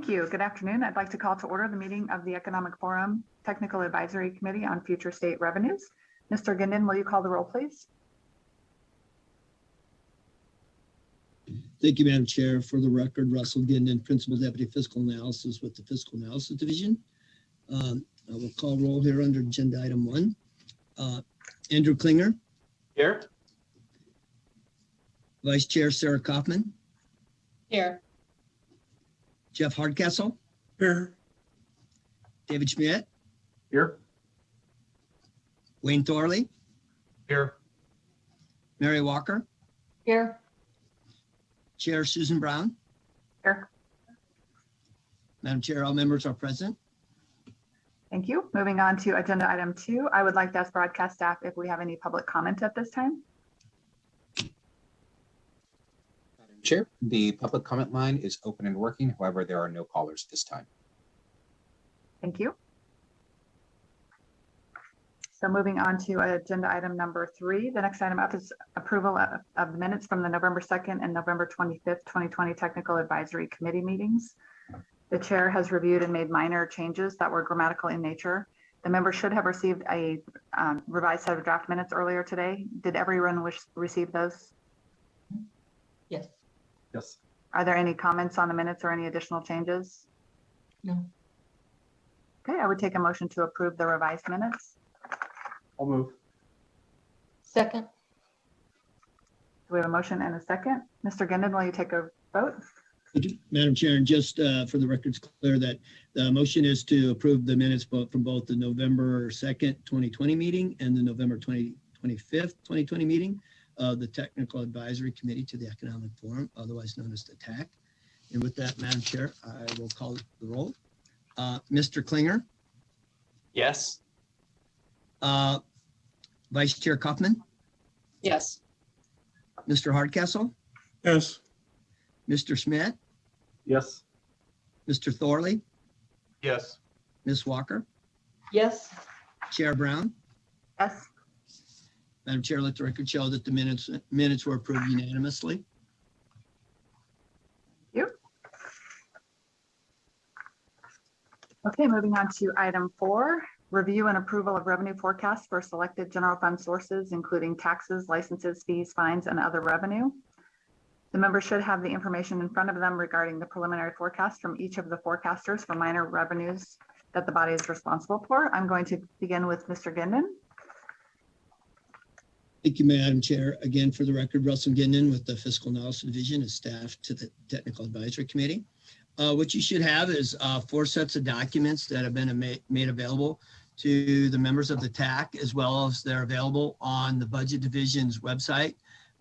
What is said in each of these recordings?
Thank you. Good afternoon. I'd like to call to order the meeting of the Economic Forum Technical Advisory Committee on Future State Revenues. Mr. Ginden, will you call the roll, please? Thank you, Madam Chair. For the record, Russell Ginden, Principal Deputy Fiscal Analysis with the Fiscal Analysis Division. I will call roll here under agenda item 1. Andrew Klinger. Here. Vice Chair Sarah Kaufman. Here. Jeff Hardcastle. Here. David Schmidt. Here. Wayne Thorley. Here. Mary Walker. Here. Chair Susan Brown. Here. Madam Chair, all members are present. Thank you. Moving on to agenda item 2, I would like to ask broadcast staff if we have any public comment at this time. Madam Chair, the public comment line is open and working. However, there are no callers this time. Thank you. So moving on to agenda item number 3, the next item up is approval of the minutes from the November 2nd and November 25th, 2020 Technical Advisory Committee meetings. The chair has reviewed and made minor changes that were grammatical in nature. The members should have received a revised set of draft minutes earlier today. Did everyone receive those? Yes. Yes. Are there any comments on the minutes or any additional changes? No. Okay, I would take a motion to approve the revised minutes. I'll move. Second. Do we have a motion and a second? Mr. Ginden, will you take a vote? Madam Chair, and just for the record's clear that the motion is to approve the minutes from both the November 2nd, 2020 meeting and the November 25th, 2020 meeting of the Technical Advisory Committee to the Economic Forum, otherwise known as the TAC. And with that, Madam Chair, I will call the roll. Mr. Klinger. Yes. Vice Chair Kaufman. Yes. Mr. Hardcastle. Yes. Mr. Schmidt. Yes. Mr. Thorley. Yes. Ms. Walker. Yes. Chair Brown. Yes. Madam Chair, let the record show that the minutes were approved unanimously. Thank you. Okay, moving on to item 4, review and approval of revenue forecasts for selected general fund sources, including taxes, licenses, fees, fines, and other revenue. The members should have the information in front of them regarding the preliminary forecast from each of the forecasters for minor revenues that the body is responsible for. I'm going to begin with Mr. Ginden. Thank you, Madam Chair. Again, for the record, Russell Ginden with the Fiscal Analysis Division is staff to the Technical Advisory Committee. What you should have is 4 sets of documents that have been made available to the members of the TAC, as well as they're available on the Budget Division's website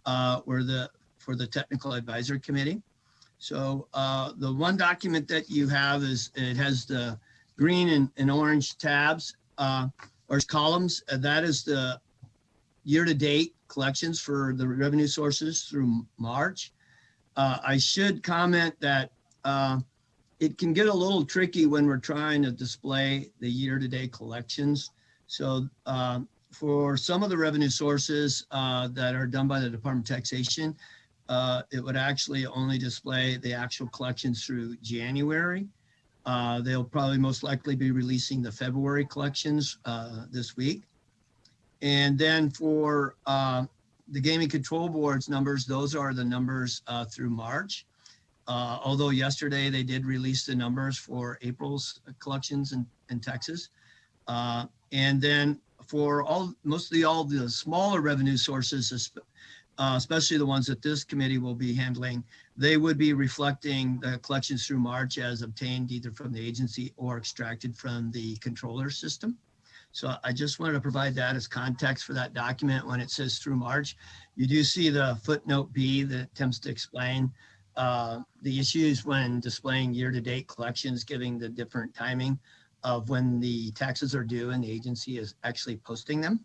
for the Technical Advisory Committee. So the one document that you have it has the green and orange tabs or columns. That is the year-to-date collections for the revenue sources through March. I should comment that it can get a little tricky when we're trying to display the year-to-date collections. So for some of the revenue sources that are done by the Department of Taxation, it would actually only display the actual collections through January. They'll probably most likely be releasing the February collections this week. And then for the Gaming Control Board's numbers, those are the numbers through March. Although yesterday they did release the numbers for April's collections in Texas. And then for mostly all the smaller revenue sources, especially the ones that this committee will be handling, they would be reflecting the collections through March as obtained either from the agency or extracted from the controller system. So I just wanted to provide that as context for that document. When it says through March, you do see the footnote B that attempts to explain the issues when displaying year-to-date collections, giving the different timing of when the taxes are due and the agency is actually posting them.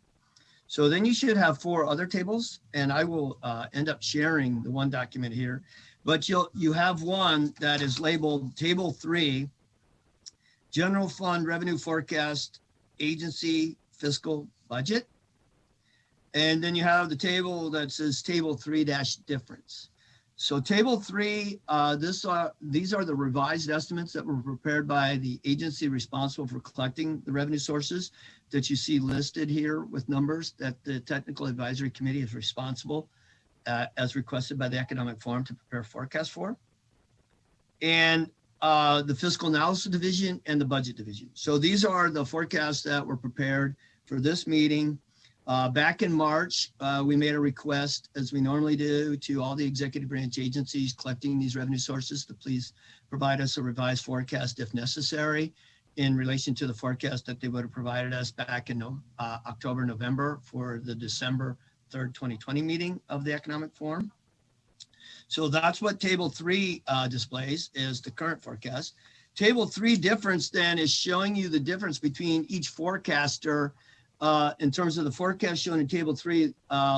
So then you should have 4 other tables, and I will end up sharing the one document here, but you have one that is labeled Table 3, General Fund Revenue Forecast, Agency Fiscal Budget. And then you have the table that says Table 3-Difference. So table 3, these are the revised estimates that were prepared by the agency responsible for collecting the revenue sources that you see listed here with numbers that the Technical Advisory Committee is responsible as requested by the Economic Forum to prepare forecasts for. And the Fiscal Analysis Division and the Budget Division. So these are the forecasts that were prepared for this meeting. Back in March, we made a request, as we normally do, to all the executive branch agencies collecting these revenue sources to please provide us a revised forecast if necessary in relation to the forecast that they would have provided us back in October, November for the December 3rd, 2020 meeting of the Economic Forum. So that's what table 3 displays, is the current forecast. Table 3 difference then is showing you the difference between each forecaster in terms of the forecast shown in table 3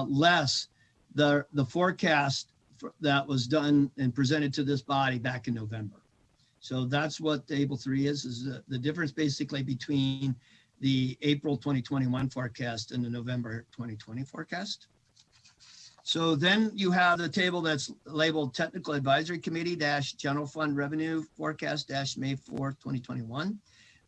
less the forecast that was done and presented to this body back in November. So that's what table 3 is the difference basically between the April 2021 forecast and the November 2020 forecast. So then you have the table that's labeled Technical Advisory Committee - General Fund Revenue Forecast - May 4th, 2021.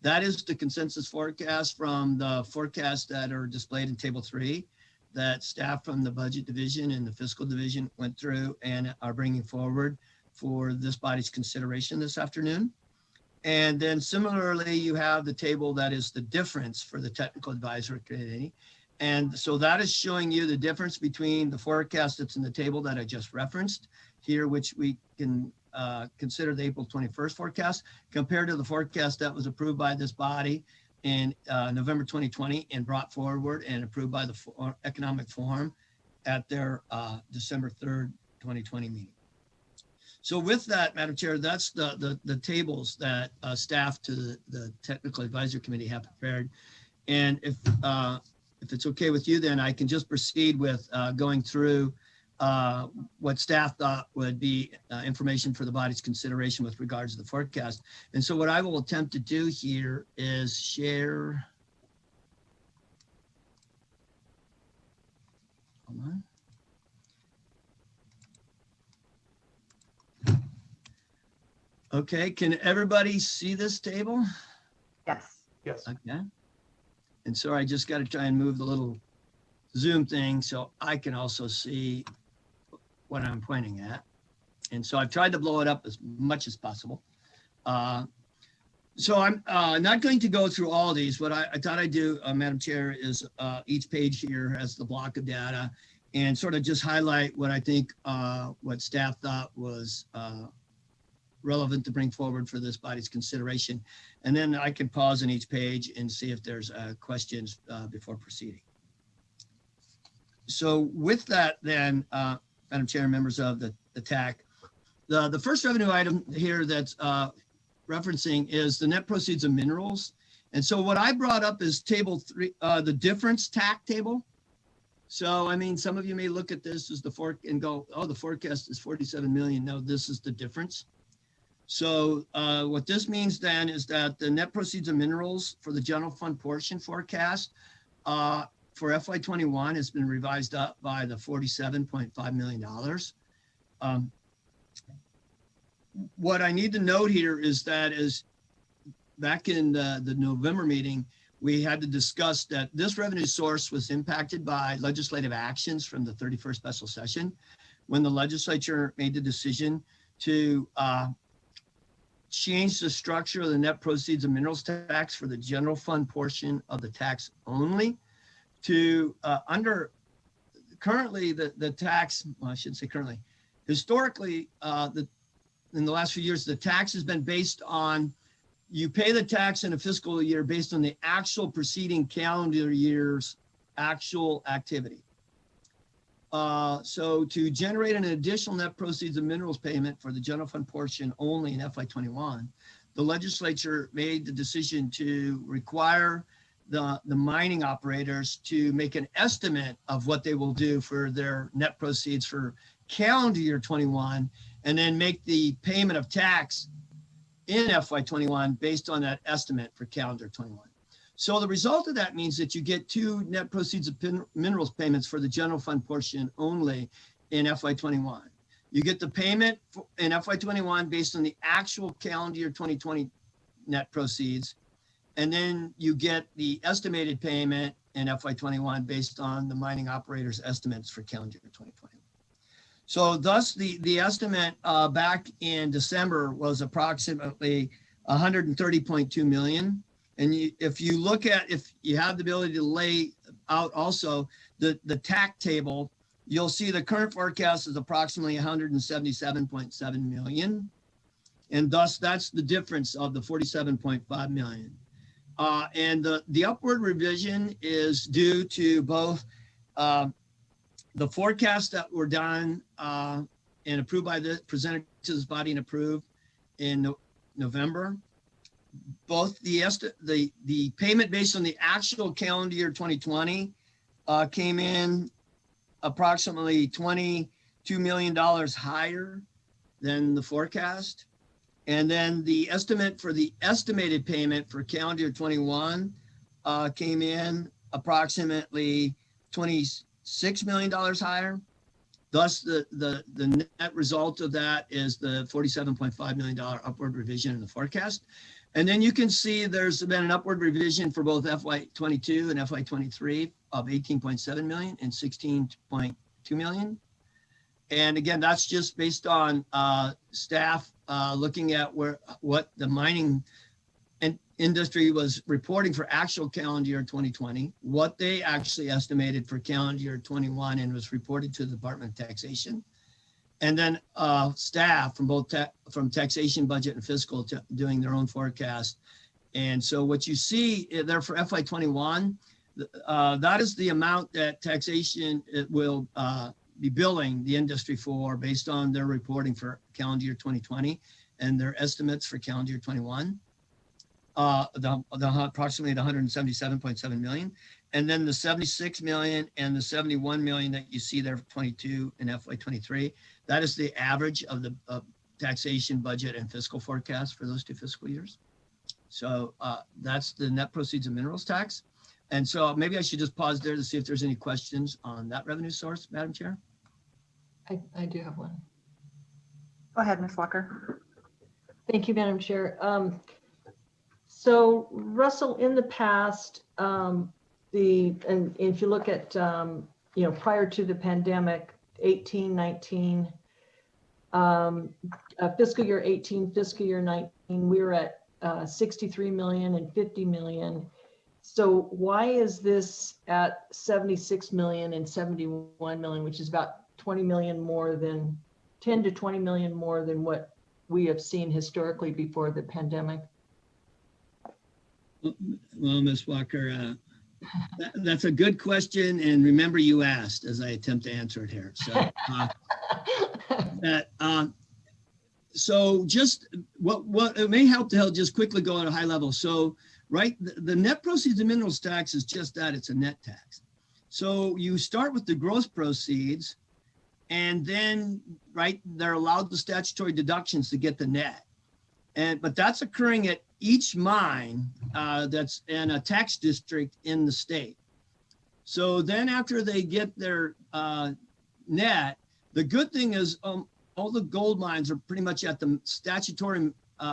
That is the consensus forecast from the forecasts that are displayed in table 3 that staff from the Budget Division and the Fiscal Division went through and are bringing forward for this body's consideration this afternoon. And then similarly, you have the table that is the difference for the Technical Advisory Committee. And so that is showing you the difference between the forecast that's in the table that I just referenced here, which we can consider the April 21st forecast, compared to the forecast that was approved by this body in November 2020 and brought forward and approved by the Economic Forum at their December 3rd, 2020 meeting. So with that, Madam Chair, that's the tables that staff to the Technical Advisory Committee have prepared. And if it's okay with you, then I can just proceed with going through what staff thought would be information for the body's consideration with regards to the forecast. And so what I will attempt to do here is share. Hold on. Okay, can everybody see this table? Yes. Yes. Okay. And so I just got to try and move the little Zoom thing so I can also see what I'm pointing at. And so I've tried to blow it up as much as possible. So I'm not going to go through all of these. What I thought I'd do, Madam Chair, is each page here has the block of data and sort of just highlight what I think what staff thought was relevant to bring forward for this body's consideration. And then I can pause on each page and see if there's questions before proceeding. So with that then, Madam Chair, members of the TAC, the first revenue item here that's referencing is the net proceeds of minerals. And so what I brought up is table 3, the difference TAC table. So, I mean, some of you may look at this as the fork and go, oh, the forecast is 47 million. No, this is the difference. So what this means then is that the net proceeds of minerals for the general fund portion forecast for FY21 has been revised up by the $47.5 million. What I need to note here is that as back in the November meeting, we had to discuss that this revenue source was impacted by legislative actions from the 31st special session when the legislature made the decision to change the structure of the net proceeds of minerals tax for the general fund portion of the tax only to under currently the tax, well, I shouldn't say currently, historically, in the last few years, the tax has been based on, you pay the tax in a fiscal year based on the actual preceding calendar year's actual activity. So to generate an additional net proceeds of minerals payment for the general fund portion only in FY21, the legislature made the decision to require the mining operators to make an estimate of what they will do for their net proceeds for calendar year 21, and then make the payment of tax in FY21 based on that estimate for calendar 21. So the result of that means that you get 2 net proceeds of minerals payments for the general fund portion only in FY21. You get the payment in FY21 based on the actual calendar year 2020 net proceeds. And then you get the estimated payment in FY21 based on the mining operator's estimates for calendar year 2020. So thus the estimate back in December was approximately 130.2 million. And if you look at, if you have the ability to lay out also the TAC table, you'll see the current forecast is approximately 177.7 million. And thus that's the difference of the 47.5 million. And the upward revision is due to both the forecasts that were done and approved by presented to this body and approved in November. Both the payment based on the actual calendar year 2020 came in approximately $22 million higher than the forecast. And then the estimate for the estimated payment for calendar year 21 came in approximately $26 million higher. Thus, the net result of that is the $47.5 million upward revision in the forecast. And then you can see there's been an upward revision for both FY22 and FY23 of 18.7 million and 16.2 million. And again, that's just based on staff looking at what the mining industry was reporting for actual calendar year 2020, what they actually estimated for calendar year 21 and was reported to the Department of Taxation. And then staff from both from taxation, budget, and fiscal doing their own forecast. And so what you see there for FY21, that is the amount that taxation will be billing the industry for based on their reporting for calendar year 2020 and their estimates for calendar year 21, approximately the 177.7 million. And then the 76 million and the 71 million that you see there for 22 and FY23, that is the average of the taxation, budget, and fiscal forecast for those two fiscal years. So that's the net proceeds of minerals tax. And so maybe I should just pause there to see if there's any questions on that revenue source, Madam Chair. I do have one. Go ahead, Ms. Walker. Thank you, Madam Chair. So Russell, in the past, and if you look at, prior to the pandemic, 18, 19, fiscal year 18, fiscal year 19, we were at 63 million and 50 million. So why is this at 76 million and 71 million, which is about 20 million more than 10 to 20 million more than what we have seen historically before the pandemic? Well, Ms. Walker, that's a good question. And remember you asked as I attempt to answer it here. So, so just what it may help to just quickly go at a high level. So, right, the net proceeds of minerals tax is just that, it's a net tax. So you start with the gross proceeds and then, right, they're allowed the statutory deductions to get the net. But that's occurring at each mine that's in a tax district in the state. So then after they get their net, the good thing is all the gold mines are pretty much at the statutory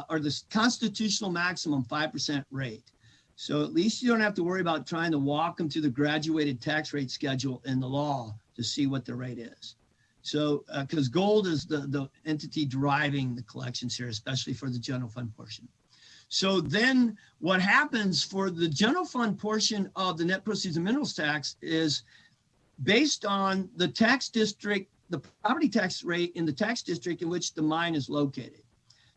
or the constitutional maximum 5% rate. So at least you don't have to worry about trying to walk them to the graduated tax rate schedule in the law to see what the rate is. So because gold is the entity driving the collections here, especially for the general fund portion. So then what happens for the general fund portion of the net proceeds of minerals tax is based on the tax district, the property tax rate in the tax district in which the mine is located.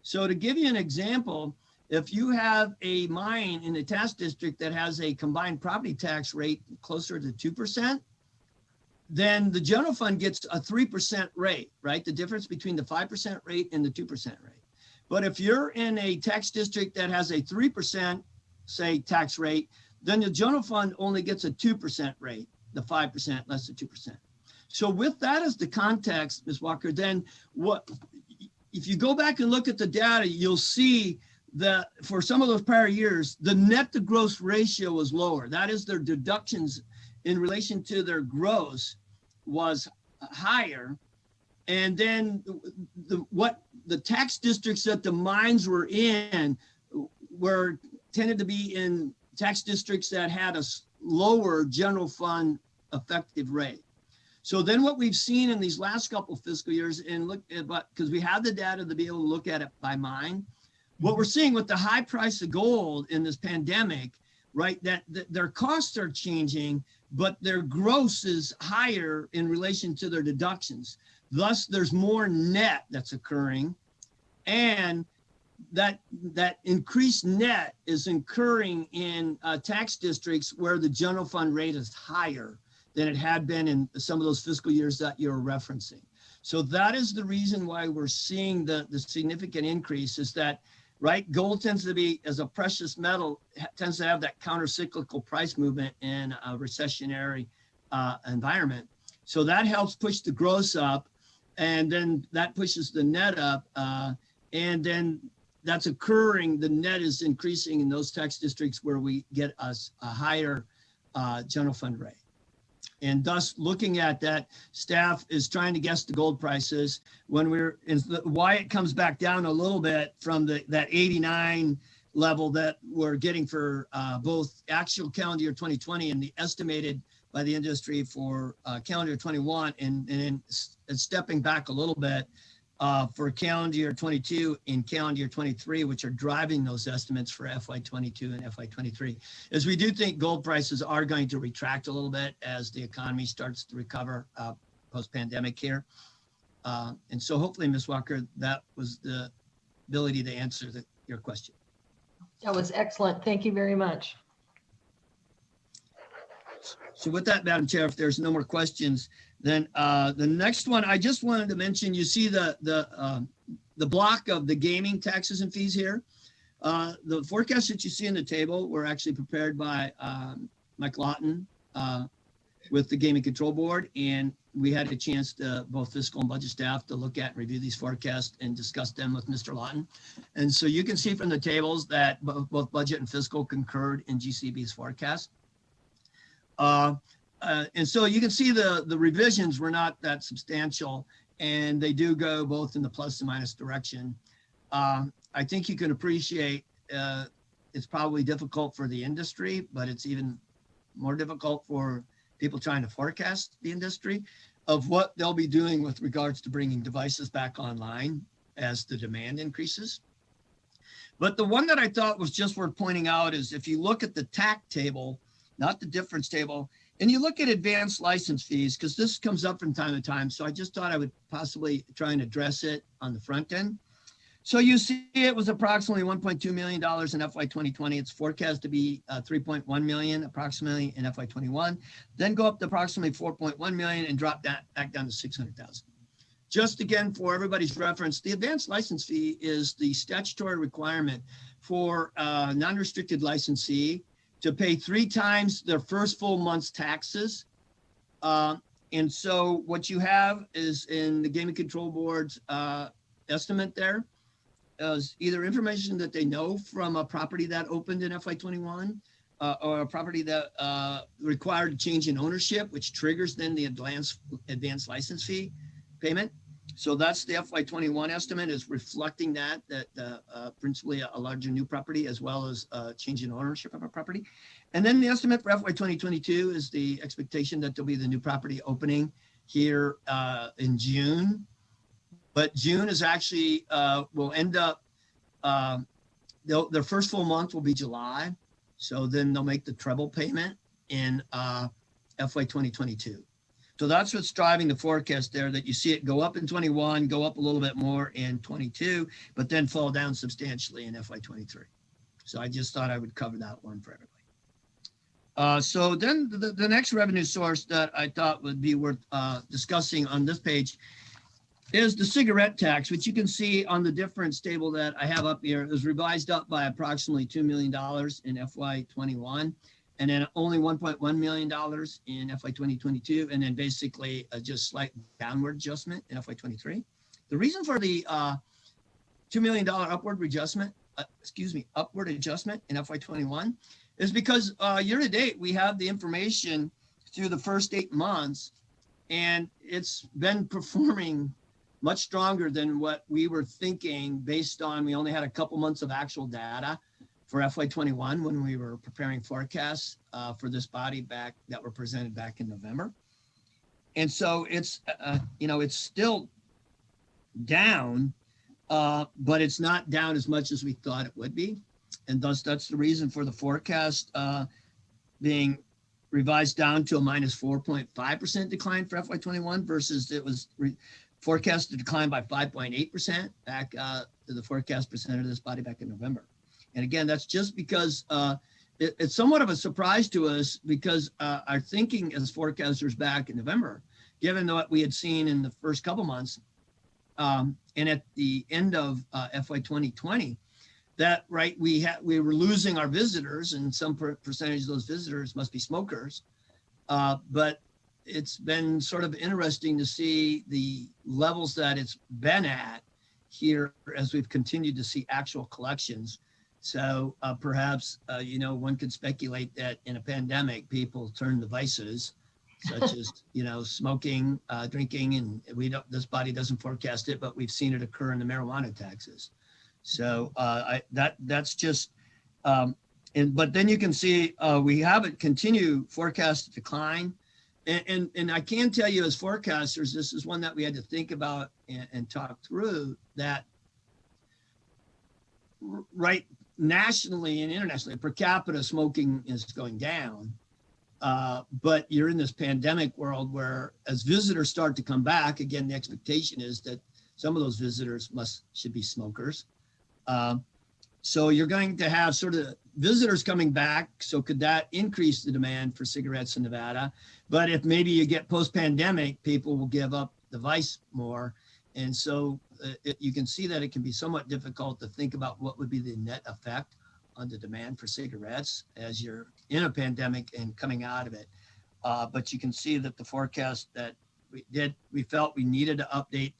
So to give you an example, if you have a mine in the tax district that has a combined property tax rate closer to 2%, then the general fund gets a 3% rate, right? The difference between the 5% rate and the 2% rate. But if you're in a tax district that has a 3%, say, tax rate, then the general fund only gets a 2% rate, the 5% less than 2%. So with that as the context, Ms. Walker, then what, if you go back and look at the data, you'll see that for some of those prior years, the net to gross ratio was lower. That is, their deductions in relation to their gross was higher. And then what the tax districts that the mines were in were tended to be in tax districts that had a lower general fund effective rate. So then what we've seen in these last couple fiscal years, and look at, because we have the data to be able to look at it by mine, what we're seeing with the high price of gold in this pandemic, right, that their costs are changing, but their gross is higher in relation to their deductions. Thus, there's more net that's occurring, and that increased net is occurring in tax districts where the general fund rate is higher than it had been in some of those fiscal years that you're referencing. So that is the reason why we're seeing the significant increase, is that, right, gold tends to be, as a precious metal, tends to have that counter-cyclical price movement in a recessionary environment. So that helps push the gross up, and then that pushes the net up, and then that's occurring, the net is increasing in those tax districts where we get a higher general fund rate. And thus, looking at that, staff is trying to guess the gold prices. When why it comes back down a little bit from that 89 level that we're getting for both actual calendar year 2020 and the estimated by the industry for calendar year 21, and stepping back a little bit for calendar year 22 and calendar year 23, which are driving those estimates for FY22 and FY23, is we do think gold prices are going to retract a little bit as the economy starts to recover post-pandemic here. And so hopefully, Ms. Walker, that was the ability to answer your question. That was excellent. Thank you very much. So with that, Madam Chair, if there's no more questions, then the next one, I just wanted to mention, you see the block of the gaming taxes and fees here. The forecasts that you see in the table were actually prepared by Mike Lawton with the Gaming Control Board, and we had a chance to, both fiscal and budget staff, to look at and review these forecasts and discuss them with Mr. Lawton. And so you can see from the tables that both budget and fiscal concurred in GCB's forecast. And so you can see the revisions were not that substantial, and they do go both in the plus and minus direction. I think you can appreciate it's probably difficult for the industry, but it's even more difficult for people trying to forecast the industry of what they'll be doing with regards to bringing devices back online as the demand increases. But the one that I thought was just worth pointing out is if you look at the TAC table, not the difference table, and you look at advanced license fees, because this comes up from time to time. So I just thought I would possibly try and address it on the front end. So you see it was approximately $1.2 million in FY 2020. It's forecast to be 3.1 million approximately in FY 21, then go up to approximately 4.1 million and drop that back down to 600,000. Just again, for everybody's reference, the advanced license fee is the statutory requirement for a non-restricted licensee to pay 3 times their first full month's taxes. And so what you have is in the Gaming Control Board's estimate there is either information that they know from a property that opened in FY21 or a property that required a change in ownership, which triggers then the advanced license fee payment. So that's the FY21 estimate, is reflecting that principally a larger new property as well as a change in ownership of a property. And then the estimate for FY 2022 is the expectation that there'll be the new property opening here in June. But June is actually, will end up, their first full month will be July. So then they'll make the treble payment in FY 2022. So that's what's driving the forecast there, that you see it go up in 21, go up a little bit more in 22, but then fall down substantially in FY 23. So I just thought I would cover that one for everybody. So then the next revenue source that I thought would be worth discussing on this page is the cigarette tax, which you can see on the difference table that I have up here. It was revised up by approximately $2 million in FY 21. And then only $1.1 million in FY 2022, and then basically just slight downward adjustment in FY 23. The reason for the $2 million upward adjustment in FY 21 is because year to date, we have the information through the first 8 months, and it's been performing much stronger than what we were thinking based on, we only had a couple months of actual data for FY21 when we were preparing forecasts for this body back that were presented back in November. And so it's, it's still down, but it's not down as much as we thought it would be. And thus that's the reason for the forecast being revised down to a minus 4.5% decline for FY21 versus it was forecast to decline by 5.8% back to the forecast presented to this body back in November. And again, that's just because it's somewhat of a surprise to us because our thinking as forecasters back in November, given what we had seen in the first couple months and at the end of FY 2020, that we were losing our visitors, and some percentage of those visitors must be smokers. But it's been sort of interesting to see the levels that it's been at here as we've continued to see actual collections. So perhaps, one could speculate that in a pandemic, people turn to vices such as, smoking, drinking, and this body doesn't forecast it, but we've seen it occur in the marijuana taxes. So that's just, but then you can see we have it continue forecast to decline. And I can tell you as forecasters, this is one that we had to think about and talk through that right nationally and internationally, per capita smoking is going down. But you're in this pandemic world where as visitors start to come back, again, the expectation is that some of those visitors should be smokers. So you're going to have sort of visitors coming back. So could that increase the demand for cigarettes in Nevada? But if maybe you get post-pandemic, people will give up the vice more. And so you can see that it can be somewhat difficult to think about what would be the net effect on the demand for cigarettes as you're in a pandemic and coming out of it. But you can see that the forecast that we felt we needed to update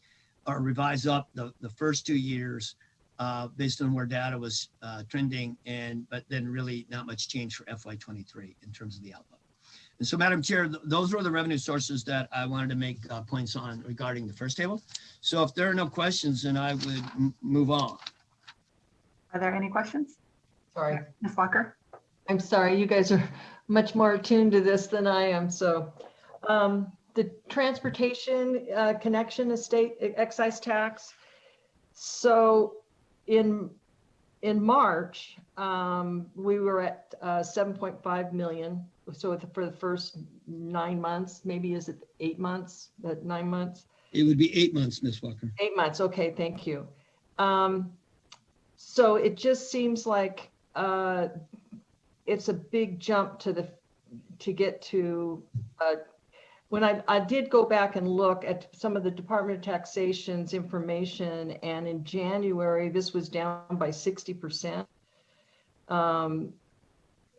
or revise up the first 2 years based on where data was trending, but then really not much change for FY23 in terms of the outlook. And so, Madam Chair, those were the revenue sources that I wanted to make points on regarding the first table. So if there are no questions, then I would move on. Are there any questions? Sorry, Ms. Walker? I'm sorry. You guys are much more attuned to this than I am. So the transportation connection estate excise tax. So in March, we were at 7.5 million. So for the first 9 months, maybe is it 8 months, 9 months? It would be 8 months, Ms. Walker. 8 months. Okay, thank you. So it just seems like it's a big jump to get to. When I did go back and look at some of the Department of Taxation's information, and in January this was down by 60%,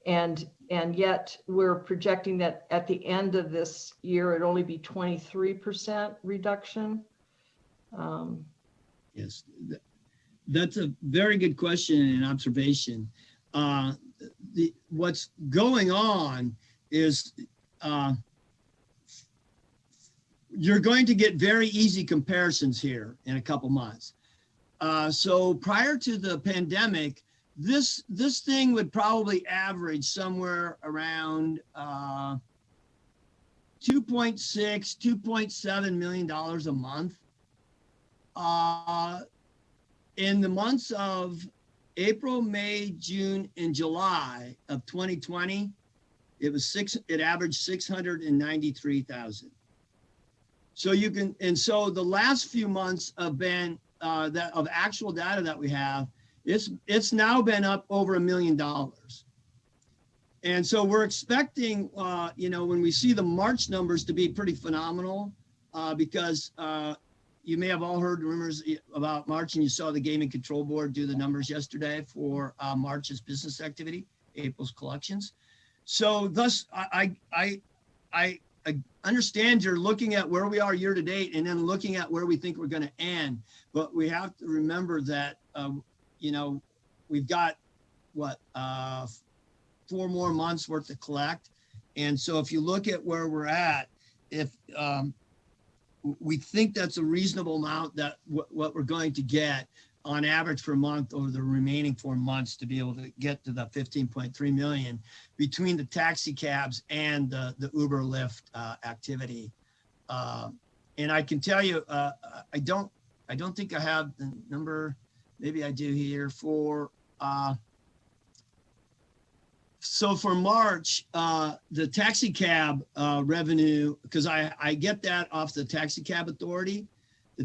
and yet we're projecting that at the end of this year it'll only be 23% reduction. Yes, that's a very good question and observation. What's going on is you're going to get very easy comparisons here in a couple months. So prior to the pandemic, this thing would probably average somewhere around $2.7 million a month. In the months of April, May, June, and July of 2020, it averaged 693,000. So so the last few months have been of actual data that we have, it's now been up over $1 million. And so we're expecting, when we see the March numbers to be pretty phenomenal, because you may have all heard rumors about March, and you saw the Gaming Control Board do the numbers yesterday for March's business activity, April's collections. So thus, I understand you're looking at where we are year to date and then looking at where we think we're going to end. But we have to remember that, we've got 4 more months worth to collect. And so if you look at where we're at, if we think that's a reasonable amount that what we're going to get on average per month over the remaining 4 months to be able to get to the 15.3 million between the taxi cabs and the Uber Lyft activity. And I can tell you, I don't think I have the number. Maybe I do here for. So for March, the taxi cab revenue, because I get that off the taxi cab authority. The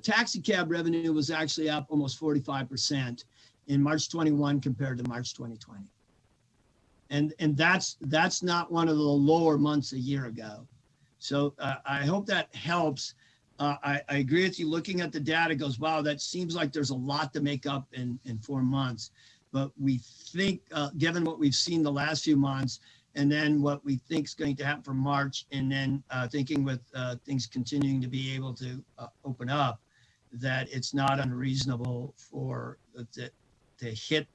taxi cab revenue was actually up almost 45% in March 21 compared to March 2020. And that's not one of the lower months a year ago. So I hope that helps. I agree with you. Looking at the data goes, wow, that seems like there's a lot to make up in 4 months. But we think, given what we've seen the last few months, and then what we think is going to happen for March, and then thinking with things continuing to be able to open up, that it's not unreasonable for to hit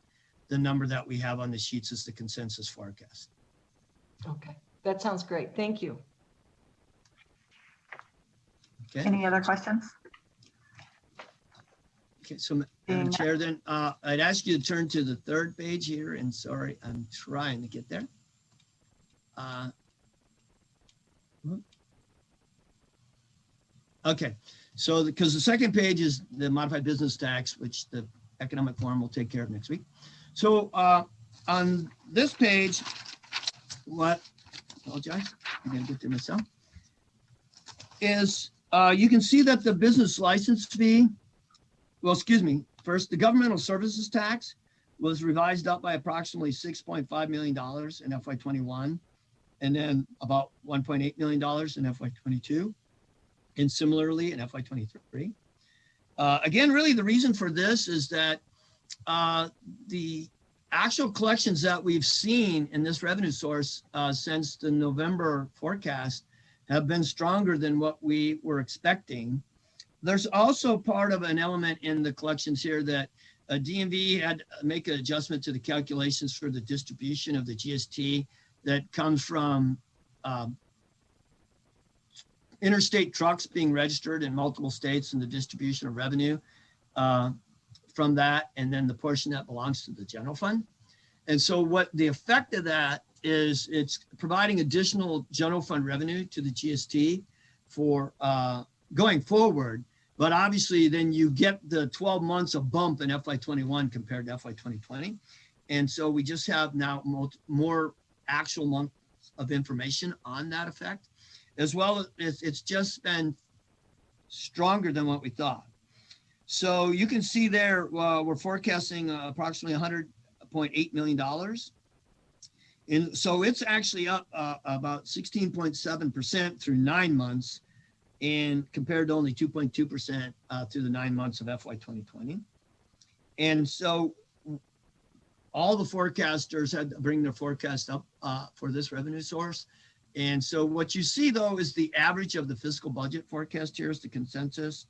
the number that we have on the sheets as the consensus forecast. Okay, that sounds great. Thank you. Okay. Any other questions? Okay, so Madam Chair, then I'd ask you to turn to the 3rd page here, and sorry, I'm trying to get there. Okay, so because the 2nd page is the modified business tax, which the Economic Forum will take care of next week. So on this page, apologize, I'm gonna get there myself, is you can see that the business license fee, well, excuse me, first, the governmental services tax was revised up by approximately $6.5 million in FY21, and then about $1.8 million in FY22, and similarly in FY23. Again, really the reason for this is that the actual collections that we've seen in this revenue source since the November forecast have been stronger than what we were expecting. There's also part of an element in the collections here that DMV had to make an adjustment to the calculations for the distribution of the GST that comes from interstate trucks being registered in multiple states and the distribution of revenue from that, and then the portion that belongs to the general fund. And so what the effect of that is, it's providing additional general fund revenue to the GST for going forward. But obviously then you get the 12 months of bump in FY21 compared to FY2020. And so we just have now more actual months of information on that effect, as well as it's just been stronger than what we thought. So you can see there, we're forecasting approximately $100.8 million. And so it's actually up about 16.7% through 9 months, and compared to only 2.2% through the 9 months of FY 2020. And so all the forecasters had to bring their forecast up for this revenue source. And so what you see, though, is the average of the fiscal budget forecast here is the consensus.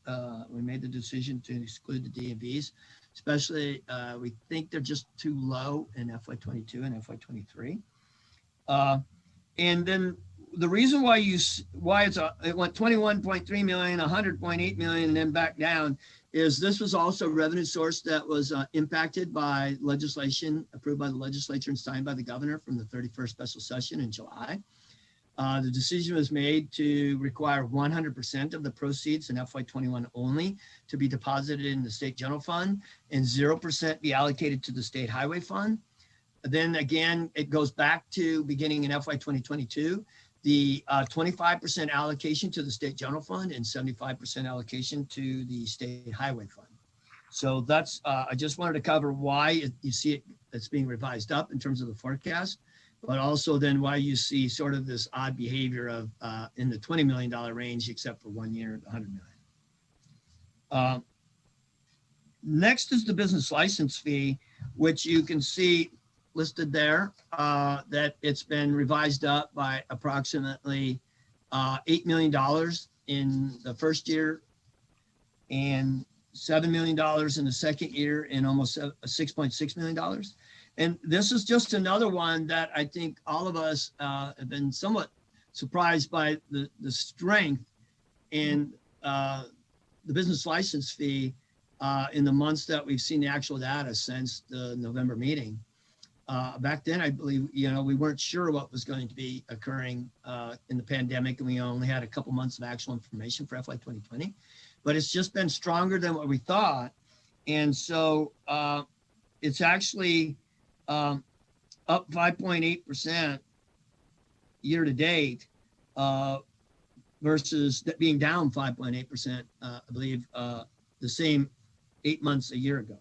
We made the decision to exclude the DMVs, especially we think they're just too low in FY22 and FY23. And then the reason why it went 21.3 million, 100.8 million, and then back down is this was also a revenue source that was impacted by legislation approved by the legislature and signed by the governor from the 31st special session in July. The decision was made to require 100% of the proceeds in FY21 only to be deposited in the state general fund and 0% be allocated to the state highway fund. Then again, it goes back to beginning in FY 2022, the 25% allocation to the state general fund and 75% allocation to the state highway fund. So that's, I just wanted to cover why you see it's being revised up in terms of the forecast, but also then why you see sort of this odd behavior of in the $20 million range, except for 1 year, 100 million. Next is the business license fee, which you can see listed there, that it's been revised up by approximately $8 million in the first year and $7 million in the second year and almost $6.6 million. And this is just another one that I think all of us have been somewhat surprised by the strength and the business license fee in the months that we've seen the actual data since the November meeting. Back then, I believe, we weren't sure what was going to be occurring in the pandemic, and we only had a couple months of actual information for FY 2020, but it's just been stronger than what we thought. And so it's actually up 5.8% year to date versus that being down 5.8%, I believe, the same 8 months a year ago.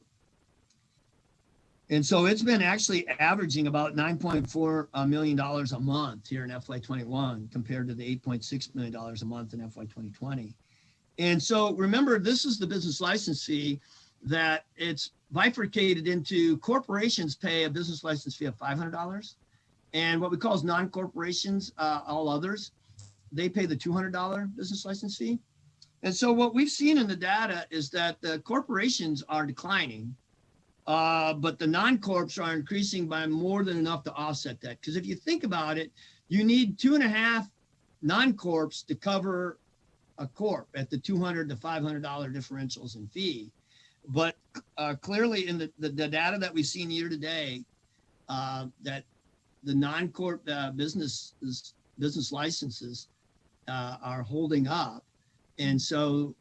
And so it's been actually averaging about $9.4 million a month here in FY21 compared to the $8.6 million a month in FY 2020. And so remember, this is the business license fee that it's bifurcated into. Corporations pay a business license fee of $500, and what we call as non-corporations, all others, they pay the $200 business license fee. And so what we've seen in the data is that the corporations are declining, but the non-corps are increasing by more than enough to offset that. Because if you think about it, you need 2.5 non-corps to cover a corp at the $200 to $500 differentials in fee. But clearly in the data that we've seen year to date, that the non-corp business licenses are holding up. And so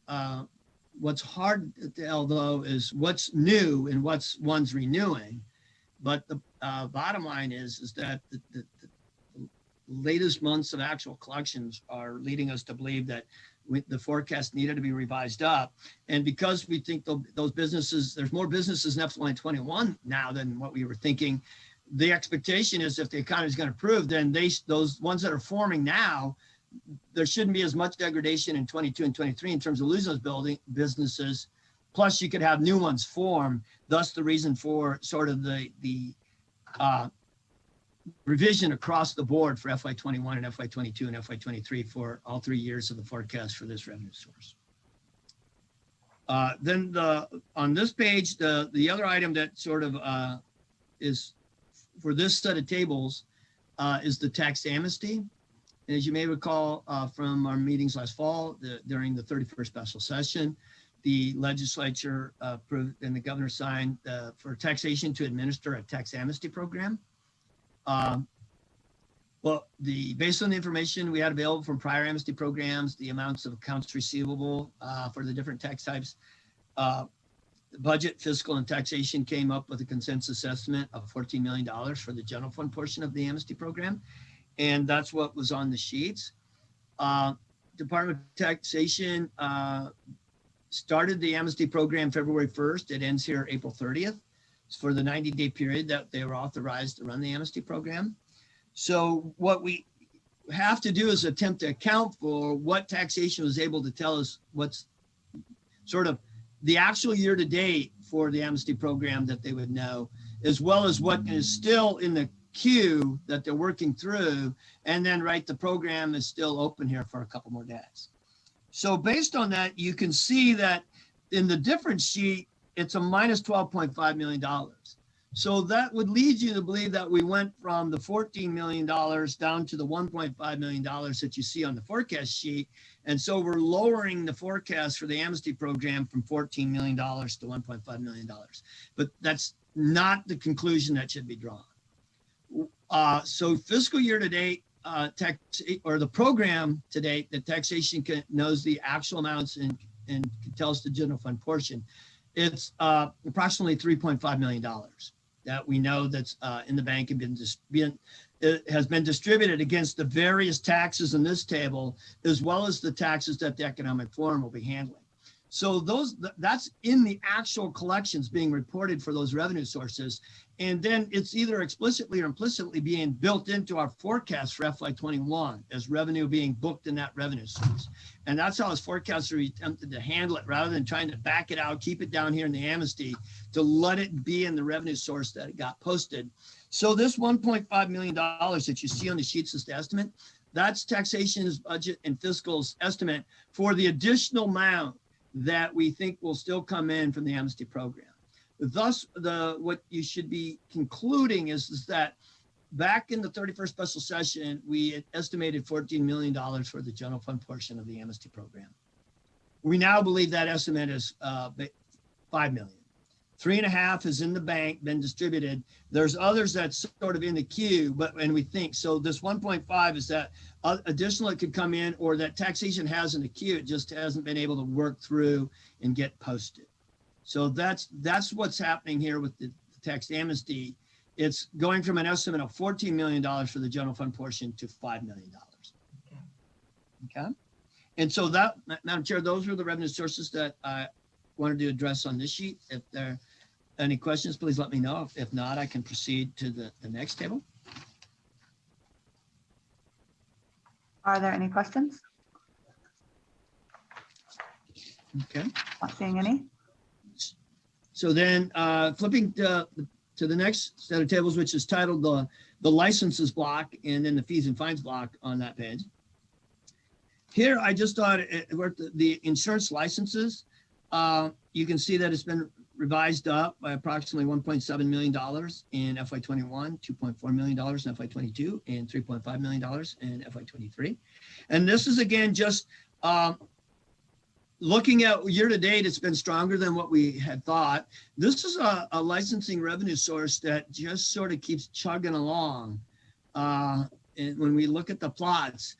what's hard to tell, though, is what's new and what's one's renewing. But the bottom line is that the latest months of actual collections are leading us to believe that the forecast needed to be revised up. And because we think those businesses, there's more businesses in FY21 now than what we were thinking, the expectation is if the economy is going to improve, then those ones that are forming now, there shouldn't be as much degradation in 22 and 23 in terms of losing those businesses. Plus, you could have new ones form. Thus, the reason for sort of the revision across the board for FY21 and FY22 and FY23 for all 3 years of the forecast for this revenue source. Then on this page, the other item that sort of is for this set of tables is the tax amnesty. And as you may recall from our meetings last fall, during the 31st special session, the legislature approved and the governor signed for taxation to administer a tax amnesty program. Well, based on the information we had available from prior amnesty programs, the amounts of accounts receivable for the different tax types, the budget, fiscal, and taxation came up with a consensus estimate of $14 million for the general fund portion of the amnesty program. And that's what was on the sheets. Department of Taxation started the amnesty program February 1st. It ends here April 30th. It's for the 90-day period that they were authorized to run the amnesty program. So what we have to do is attempt to account for what taxation was able to tell us what's sort of the actual year to date for the amnesty program that they would know, as well as what is still in the queue that they're working through, and then the program is still open here for a couple more days. So based on that, you can see that in the difference sheet, it's a minus $12.5 million. So that would lead you to believe that we went from the $14 million down to the $1.5 million that you see on the forecast sheet. And so we're lowering the forecast for the amnesty program from $14 million to $1.5 million. But that's not the conclusion that should be drawn. So fiscal year to date, the program to date, the taxation knows the actual amounts and can tell us the general fund portion. It's approximately $3.5 million that we know that's in the bank and it has been distributed against the various taxes in this table, as well as the taxes that the Economic Forum will be handling. So that's in the actual collections being reported for those revenue sources. And then it's either explicitly or implicitly being built into our forecast for FY21 as revenue being booked in that revenue source. And that's how his forecasters attempted to handle it, rather than trying to back it out, keep it down here in the amnesty, to let it be in the revenue source that it got posted. So this $1.5 million that you see on the sheets as the estimate, that's taxation's budget and fiscal's estimate for the additional amount that we think will still come in from the amnesty program. Thus, what you should be concluding is that back in the 31st special session, we had estimated $14 million for the general fund portion of the Amnesty program. We now believe that estimate is $5 million. 3.5 is in the bank, been distributed. There's others that's sort of in the queue, and we think, so this 1.5 is that additional that could come in, or that taxation has in the queue, it just hasn't been able to work through and get posted. So that's what's happening here with the tax amnesty. It's going from an estimate of $14 million for the general fund portion to $5 million. Okay. And so that, Madam Chair, those were the revenue sources that I wanted to address on this sheet. If there are any questions, please let me know. If not, I can proceed to the next table. Are there any questions? Okay. Not seeing any. So then flipping to the next set of tables, which is titled the licenses block and then the fees and fines block on that page. Here, I just thought the insurance licenses, you can see that it's been revised up by approximately $1.7 million in FY21, $2.4 million in FY22, and $3.5 million in FY23. And this is, again, just looking at year to date, it's been stronger than what we had thought. This is a licensing revenue source that just sort of keeps chugging along. And when we look at the plots,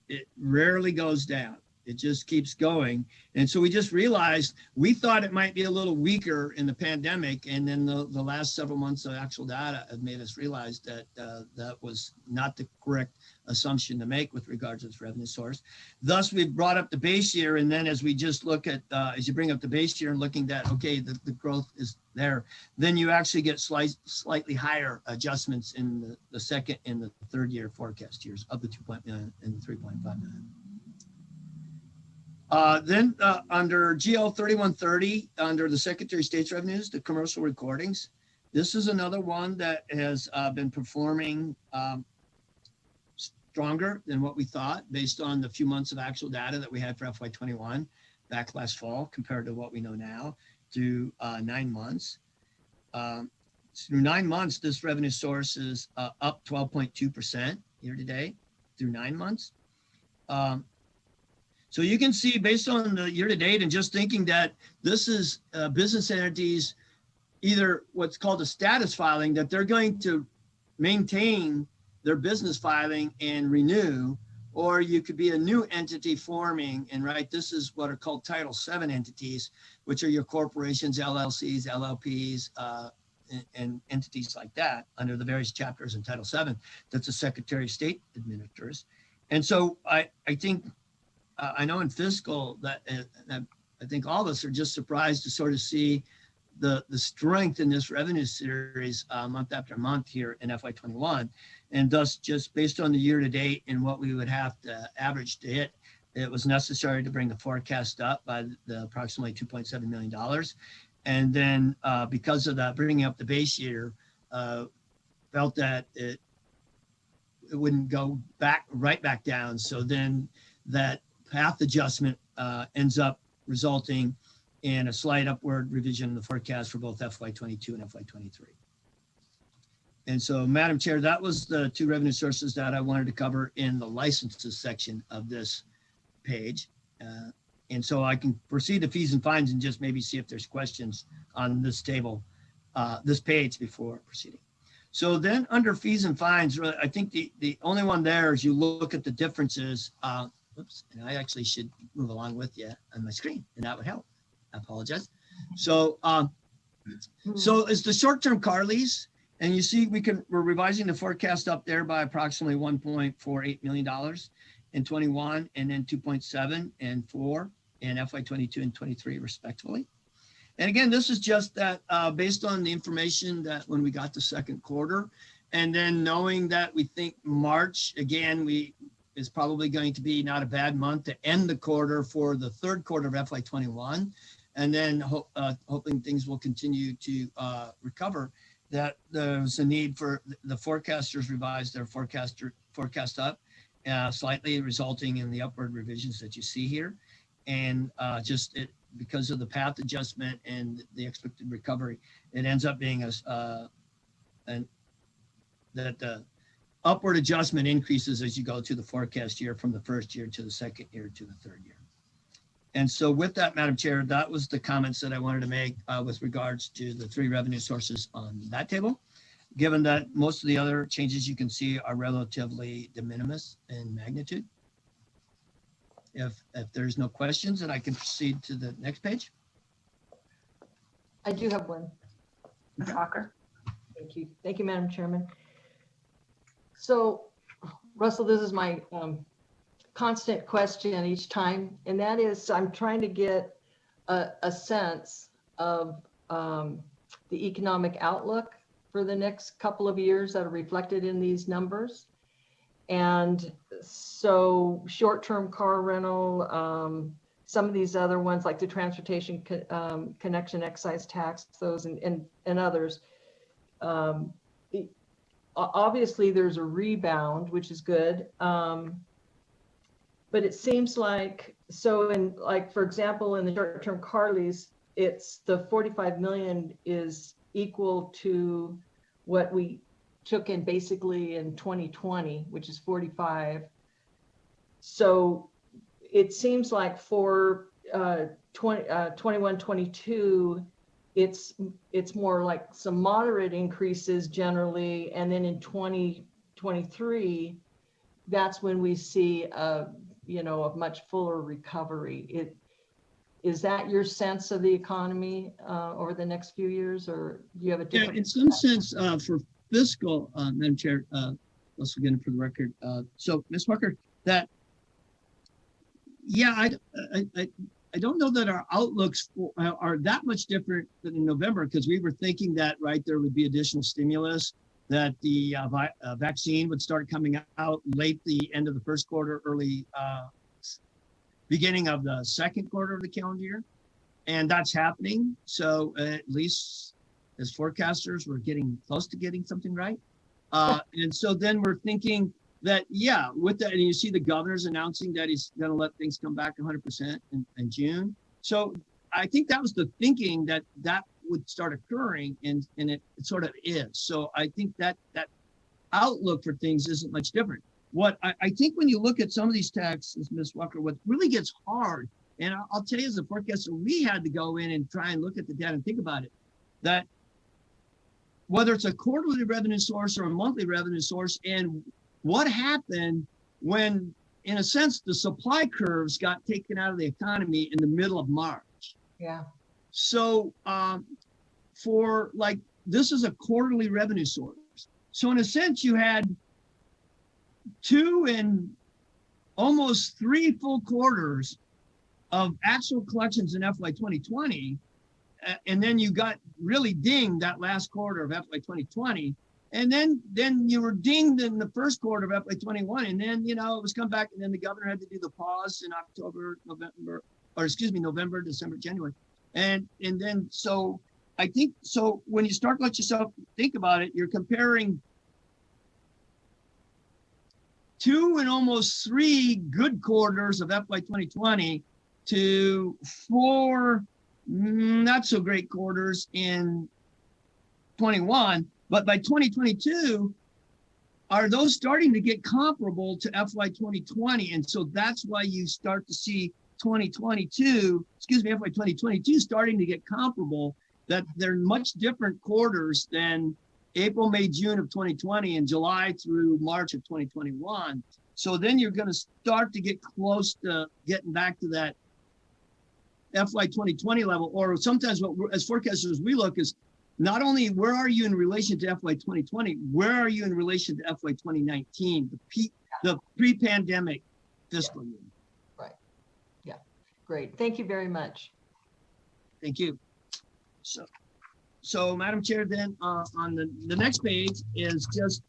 it rarely goes down. It just keeps going. And so we just realized, we thought it might be a little weaker in the pandemic. And then the last several months of actual data have made us realize that that was not the correct assumption to make with regards to its revenue source. Thus, we've brought up the base year. And then as we just look at, as you bring up the base year and looking at, okay, the growth is there, then you actually get slightly higher adjustments in the second and the third year forecast years of the 2.9 and 3.5 million. Then under GL 3130, under the Secretary of State's revenues, the commercial recordings, this is another one that has been performing stronger than what we thought based on the few months of actual data that we had for FY21 back last fall compared to what we know now through 9 months. Through 9 months, this revenue source is up 12.2% year to date through 9 months. So you can see based on the year to date and just thinking that this is business entities, either what's called a status filing, that they're going to maintain their business filing and renew, or you could be a new entity forming. And right, this is what are called Title VII entities, which are your corporations, LLCs, LLPs, and entities like that under the various chapters in Title VII that the Secretary of State administers. And so I think, I know in fiscal that I think all of us are just surprised to sort of see the strength in this revenue series month after month here in FY21. And thus, just based on the year to date and what we would have to average to hit, it was necessary to bring the forecast up by the approximately $2.7 million. And then because of that, bringing up the base year, felt that it wouldn't go right back down. So then that path adjustment ends up resulting in a slight upward revision in the forecast for both FY22 and FY23. And so, Madam Chair, that was the two revenue sources that I wanted to cover in the licenses section of this page. And so I can proceed to fees and fines and just maybe see if there's questions on this table, this page before proceeding. So then under fees and fines, really, I think the only one there is you look at the differences. Oops, and I actually should move along with you on my screen, and that would help. I apologize. So, so it's the short-term car lease, and you see we're revising the forecast up there by approximately $1.48 million in 21, and then 2.7 and 4 in FY22 and 23 respectively. And again, this is just that based on the information that when we got the second quarter, and then knowing that we think March, again, is probably going to be not a bad month to end the quarter for the third quarter of FY21. And then hoping things will continue to recover, that there's a need for the forecasters revise their forecast up slightly, resulting in the upward revisions that you see here. And because of the path adjustment and the expected recovery, it ends up being the upward adjustment increases as you go to the forecast year from the first year to the second year to the third year. And so with that, Madam Chair, that was the comments that I wanted to make with regards to the three revenue sources on that table, given that most of the other changes you can see are relatively de minimis in magnitude. If there's no questions, then I can proceed to the next page. I do have one. Ms. Walker? Thank you. Thank you, Madam Chairman. So, Russell, this is my constant question each time, and that is I'm trying to get a sense of the economic outlook for the next couple of years that are reflected in these numbers. And so short-term car rental, some of these other ones like the transportation connection excise tax, those and others. Obviously there's a rebound, which is good. But it seems like, so in like, for example, in the short-term car lease, it's the 45 million is equal to what we took in basically in 2020, which is 45. So it seems like for 21, 22, it's more like some moderate increases generally. And then in 2023, that's when we see a much fuller recovery. Is that your sense of the economy over the next few years, or do you have a different? Yeah, in some sense, for fiscal, Madam Chair, once again for the record. So, Ms. Walker, that, yeah, I don't know that our outlooks are that much different than in November, because we were thinking that, right, there would be additional stimulus, that the vaccine would start coming out late the end of the first quarter, early beginning of the second quarter of the calendar year. And that's happening. So at least as forecasters, we're getting close to getting something right. And so then we're thinking that, yeah, with that, and you see the governor's announcing that he's going to let things come back 100% in June. So I think that was the thinking that would start occurring, and it sort of is. So I think that outlook for things isn't much different. What I think when you look at some of these taxes, Ms. Walker, what really gets hard, and I'll tell you as a forecaster, we had to go in and try and look at the data and think about it, that whether it's a quarterly revenue source or a monthly revenue source, and what happened when, in a sense, the supply curves got taken out of the economy in the middle of March. Yeah. So for like, this is a quarterly revenue source. So in a sense, you had 2 and almost 3 full quarters of actual collections in FY 2020. And then you got really dinged that last quarter of FY 2020. And then you were dinged in the first quarter of FY 21. And then, it was come back, and then the governor had to do the pause in November, December, January. And then, so I think, so when you start to let yourself think about it, you're comparing 2 and almost 3 good quarters of FY 2020 to 4 not so great quarters in 21. But by 2022, are those starting to get comparable to FY 2020? And so that's why you start to see FY 2022 starting to get comparable, that they're much different quarters than April, May, June of 2020 and July through March of 2021. So then you're going to start to get close to getting back to that FY 2020 level, or sometimes what as forecasters we look is not only where are you in relation to FY 2020, where are you in relation to FY 2019, the pre-pandemic fiscal year. Right. Yeah. Great. Thank you very much. Thank you. So Madam Chair, then on the next page is just,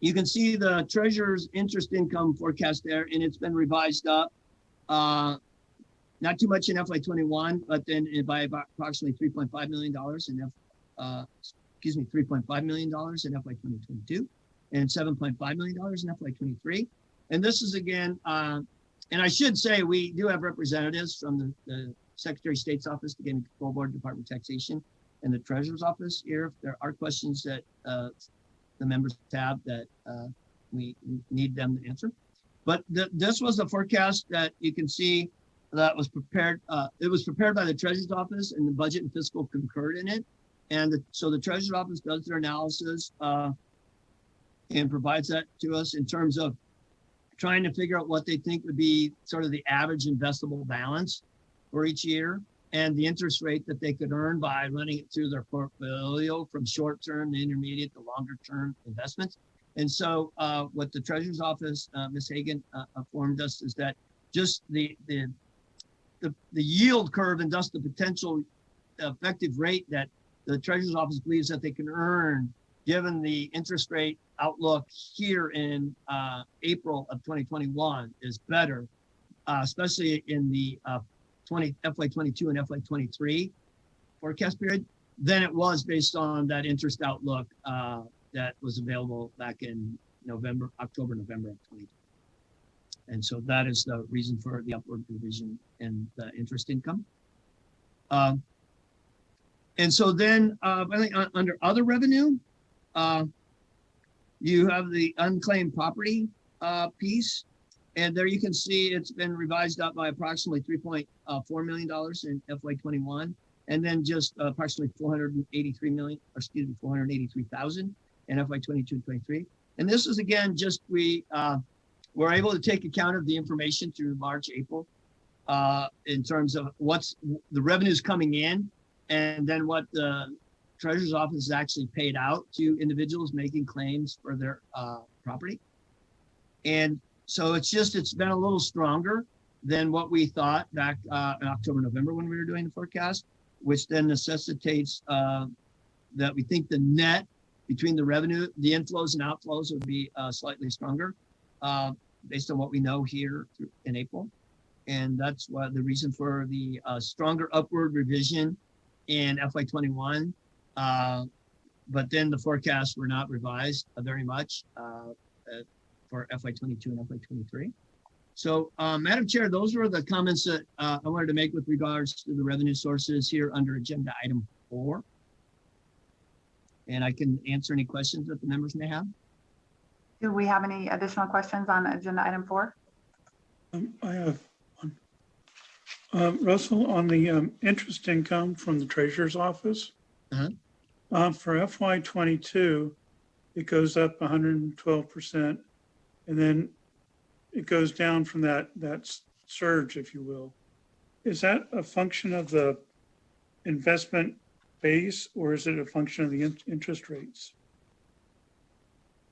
you can see the treasurer's interest income forecast there, and it's been revised up. Not too much in FY 21, but then by about approximately $3.5 million in $3.5 million in FY 2022, and $7.5 million in FY 23. And this is again, and I should say we do have representatives from the Secretary of State's office, the Control Board, Department of Taxation, and the Treasurer's office here. If there are questions that the members have that we need them to answer. But this was the forecast that you can see that was prepared. It was prepared by the Treasurer's Office, and the Budget and Fiscal concurred in it. And so the Treasurer's Office does their analysis and provides that to us in terms of trying to figure out what they think would be sort of the average investable balance for each year and the interest rate that they could earn by running it through their portfolio from short-term to intermediate to longer-term investments. And so what the Treasurer's Office, Ms. Hagan, informed us is that just the yield curve and thus the potential effective rate that the Treasurer's Office believes that they can earn given the interest rate outlook here in April of 2021 is better, especially in the FY22 and FY23 forecast period, than it was based on that interest outlook that was available back in October, November of 2020. And so that is the reason for the upward revision in the interest income. And so then I think under other revenue, you have the unclaimed property piece. And there you can see it's been revised up by approximately $3.4 million in FY21, and then just approximately $483,000 in FY22 and 23. And this is again, just we were able to take account of the information through March, April, in terms of what's the revenues coming in, and then what the Treasurer's Office has actually paid out to individuals making claims for their property. And so it's been a little stronger than what we thought back in October, November when we were doing the forecast, which then necessitates that we think the net between the revenue, the inflows and outflows would be slightly stronger based on what we know here in April. And that's why the reason for the stronger upward revision in FY21. But then the forecasts were not revised very much for FY22 and FY23. So Madam Chair, those were the comments that I wanted to make with regards to the revenue sources here under agenda item 4. And I can answer any questions that the members may have. Do we have any additional questions on agenda item 4? I have one. Russell, on the interest income from the Treasurer's Office, for FY22, it goes up 112%, and then it goes down from that surge, if you will. Is that a function of the investment base, or is it a function of the interest rates?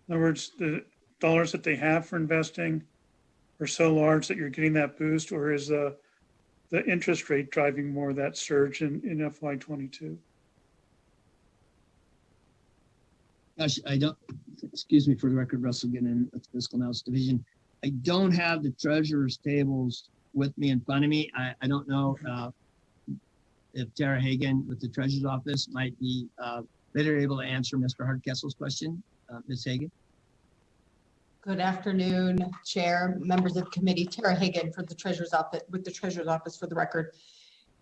In other words, the dollars that they have for investing are so large that you're getting that boost, or is the interest rate driving more of that surge in FY22? Gosh, I don't, excuse me for the record, Russell Ginnin at the Fiscal Analysis Division. I don't have the treasurer's tables with me in front of me. I don't know if Tara Hagan with the Treasurer's Office might be better able to answer Mr. Hardkessel's question. Ms. Hagan. Good afternoon, Chair, members of the committee. Tara Hagan for the Treasurer's Office, with the Treasurer's Office for the record.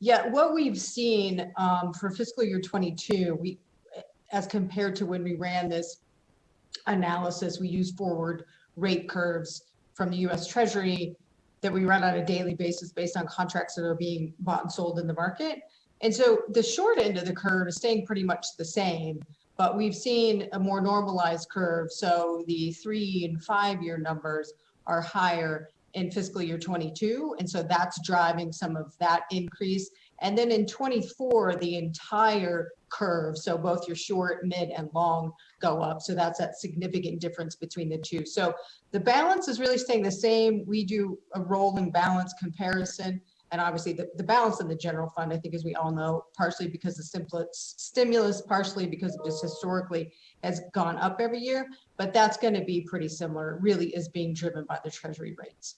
Yeah, what we've seen for fiscal year 22, as compared to when we ran this analysis, we use forward rate curves from the U.S. Treasury that we run on a daily basis based on contracts that are being bought and sold in the market. And so the short end of the curve is staying pretty much the same, but we've seen a more normalized curve. So the 3 and 5 year numbers are higher in fiscal year 22. And so that's driving some of that increase. And then in 24, the entire curve, so both your short, mid, and long go up. So that's that significant difference between the two. So the balance is really staying the same. We do a rolling balance comparison. And obviously the balance in the general fund, I think, as we all know, partially because of stimulus, partially because of just historically has gone up every year, but that's going to be pretty similar. It really is being driven by the Treasury rates.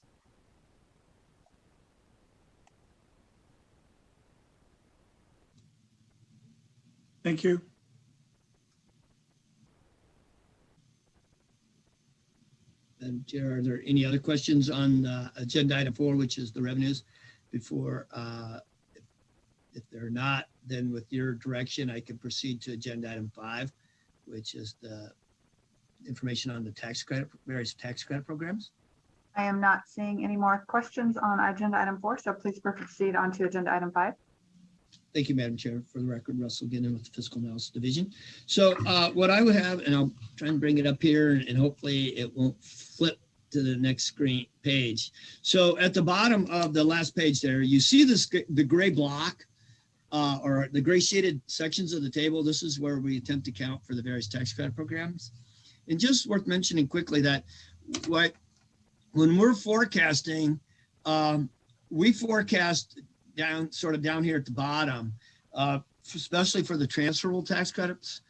Thank you. Madam Chair, are there any other questions on agenda item 4, which is the revenues? Before, if they're not, then with your direction, I can proceed to agenda item 5, which is the information on the tax credit, various tax credit programs. I am not seeing any more questions on agenda item 4, so please proceed on to agenda item 5. Thank you, Madam Chair. For the record, Russell Ginnon with the Fiscal Analysis Division. So what I would have, and I'll try and bring it up here, and hopefully it won't flip to the next screen page. So at the bottom of the last page there, you see the gray block or the gray shaded sections of the table. This is where we attempt to count for the various tax credit programs. And just worth mentioning quickly that when we're forecasting, we forecast down here at the bottom, especially for the transferable tax credits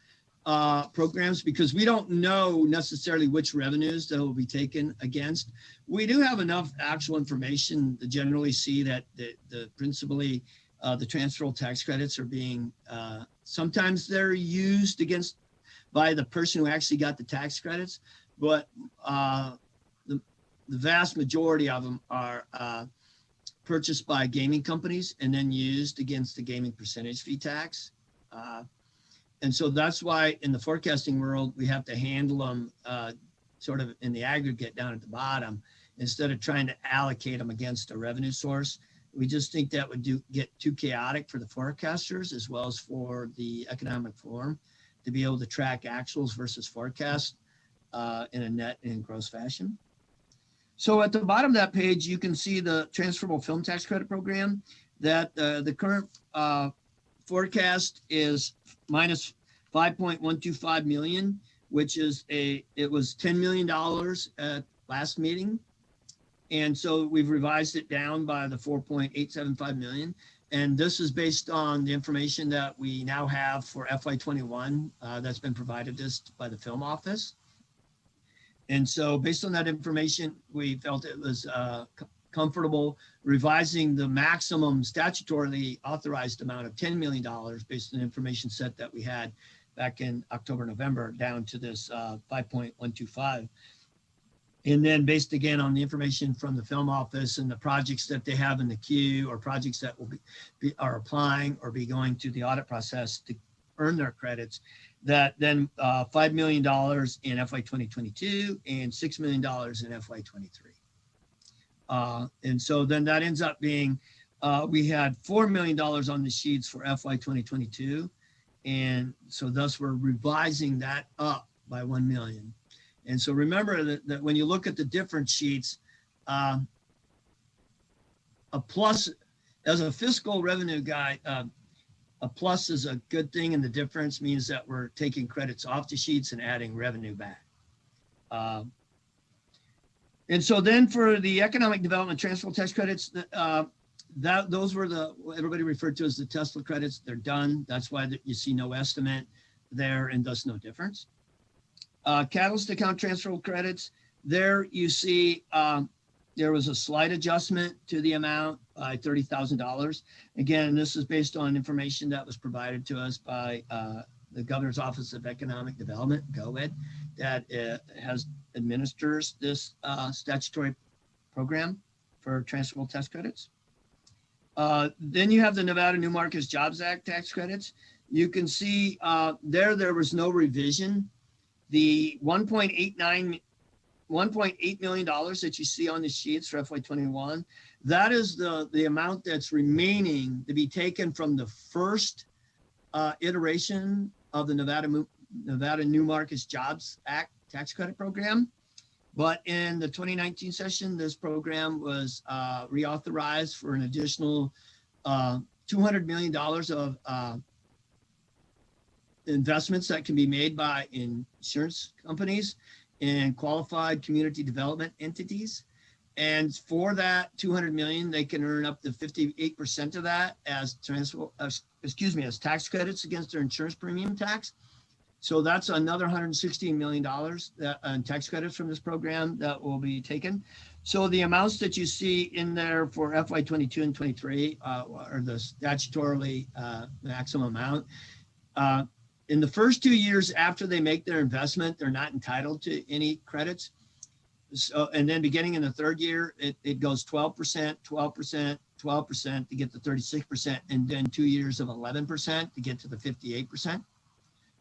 programs, because we don't know necessarily which revenues that will be taken against. We do have enough actual information to generally see that principally the transferable tax credits are being, sometimes they're used against by the person who actually got the tax credits, but the vast majority of them are purchased by gaming companies and then used against the gaming percentage fee tax. And so that's why in the forecasting world, we have to handle them sort of in the aggregate down at the bottom, instead of trying to allocate them against a revenue source. We just think that would get too chaotic for the forecasters as well as for the economic forum to be able to track actuals versus forecast in a net and gross fashion. So at the bottom of that page, you can see the transferable film tax credit program that the current forecast is minus 5.125 million, which is it was $10 million at last meeting. And so we've revised it down by the 4.875 million. And this is based on the information that we now have for FY21 that's been provided us by the film office. And so based on that information, we felt it was comfortable revising the maximum statutorily authorized amount of $10 million based on the information set that we had back in October, November, down to this 5.125. And then based again on the information from the film office and the projects that they have in the queue or projects that will are applying or be going through the audit process to earn their credits, that then $5 million in FY 2022 and $6 million in FY 23. And so then that ends up being, we had $4 million on the sheets for FY 2022. And so thus we're revising that up by 1 million. And so remember that when you look at the different sheets, a plus, as a fiscal revenue guy, a plus is a good thing, and the difference means that we're taking credits off the sheets and adding revenue back. And so then for the economic development transferable tax credits, those were everybody referred to as the Tesla credits. They're done. That's why you see no estimate there and thus no difference. Catalyst account transferable credits, there you see there was a slight adjustment to the amount by $30,000. Again, this is based on information that was provided to us by the Governor's Office of Economic Development, GOED, that administers this statutory program for transferable tax credits. Then you have the Nevada New Markets Jobs Act tax credits. You can see there was no revision. The $1.8 million that you see on the sheets for FY21, that is the amount that's remaining to be taken from the first iteration of the Nevada New Markets Jobs Act tax credit program. But in the 2019 session, this program was reauthorized for an additional $200 million of investments that can be made by insurance companies and qualified community development entities. And for that 200 million, they can earn up to 58% of that as tax credits against their insurance premium tax. So that's another $116 million in tax credits from this program that will be taken. So the amounts that you see in there for FY22 and 23 are the statutorily maximum amount. In the first 2 years after they make their investment, they're not entitled to any credits. So, and then beginning in the third year, it goes 12%, 12%, 12% to get to 36%, and then 2 years of 11% to get to the 58%.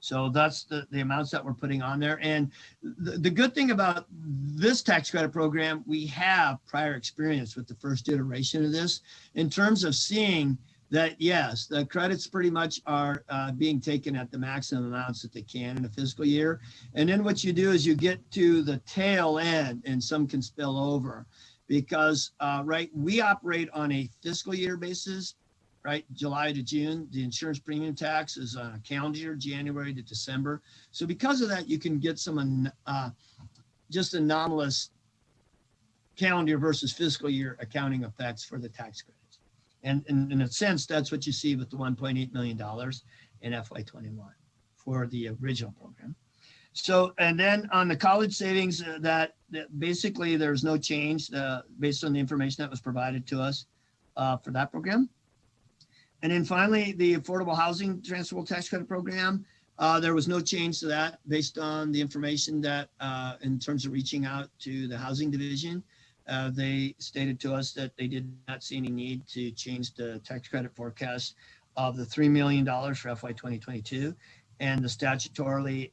So that's the amounts that we're putting on there. And the good thing about this tax credit program, we have prior experience with the first iteration of this in terms of seeing that, yes, the credits pretty much are being taken at the maximum amounts that they can in a fiscal year. And then what you do is you get to the tail end, and some can spill over because, right, we operate on a fiscal year basis. Right, July to June, the insurance premium tax is on a calendar year, January to December. So because of that, you can get some just anomalous calendar versus fiscal year accounting effects for the tax credits. And in a sense, that's what you see with the $1.8 million in FY21 for the original program. So, and then on the college savings, that basically there's no change based on the information that was provided to us for that program. And then finally, the affordable housing transferable tax credit program, there was no change to that based on the information that in terms of reaching out to the housing division, they stated to us that they did not see any need to change the tax credit forecast of the $3 million for FY 2022 and the statutorily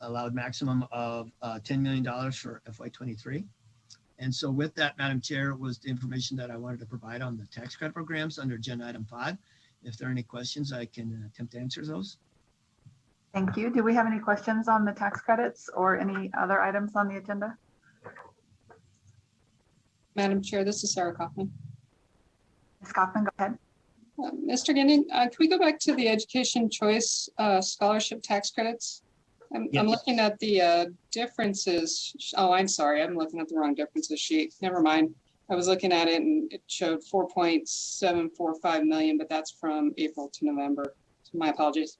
allowed maximum of $10 million for FY 23. And so with that, Madam Chair, was the information that I wanted to provide on the tax credit programs under agenda item 5. If there are any questions, I can attempt to answer those. Thank you. Do we have any questions on the tax credits or any other items on the agenda? Madam Chair, this is Sarah Kaufman. Ms. Kaufman, go ahead. Mr. Ginnon, can we go back to the education choice scholarship tax credits? I'm looking at the differences. Oh, I'm sorry. I'm looking at the wrong differences sheet. Never mind. I was looking at it and it showed 4.745 million, but that's from April to November. So my apologies.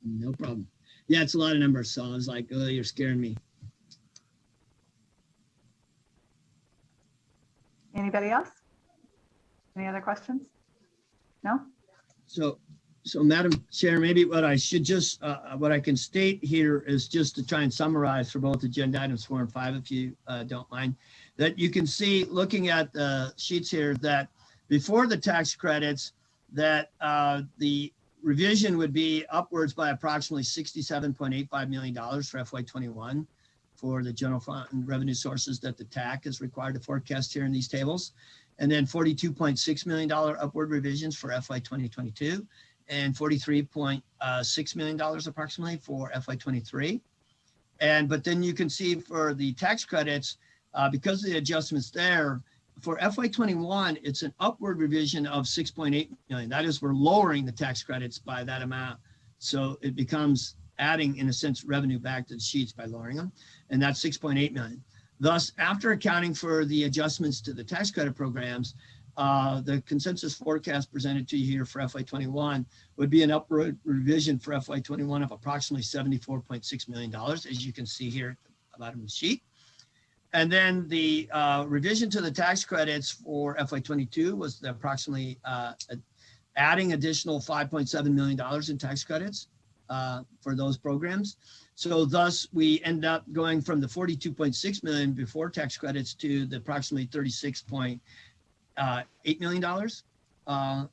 No problem. Yeah, it's a lot of numbers. So I was like, oh, you're scaring me. Anybody else? Any other questions? No? So Madam Chair, maybe what I should just, what I can state here is just to try and summarize for both agenda items 4 and 5, if you don't mind, that you can see looking at the sheets here that before the tax credits, that the revision would be upwards by approximately $67.85 million for FY21 for the general fund revenue sources that the TAC is required to forecast here in these tables. And then $42.6 million upward revisions for FY 2022 and $43.6 million approximately for FY23. But then you can see for the tax credits, because of the adjustments there, for FY21, it's an upward revision of 6.8 million. That is, we're lowering the tax credits by that amount. So it becomes adding, in a sense, revenue back to the sheets by lowering them. And that's 6.8 million. Thus, after accounting for the adjustments to the tax credit programs, the consensus forecast presented to you here for FY21 would be an upward revision for FY21 of approximately $74.6 million, as you can see here at the bottom of the sheet. And then the revision to the tax credits for FY22 was approximately adding additional $5.7 million in tax credits for those programs. So thus we end up going from the 42.6 million before tax credits to the approximately $36.8 million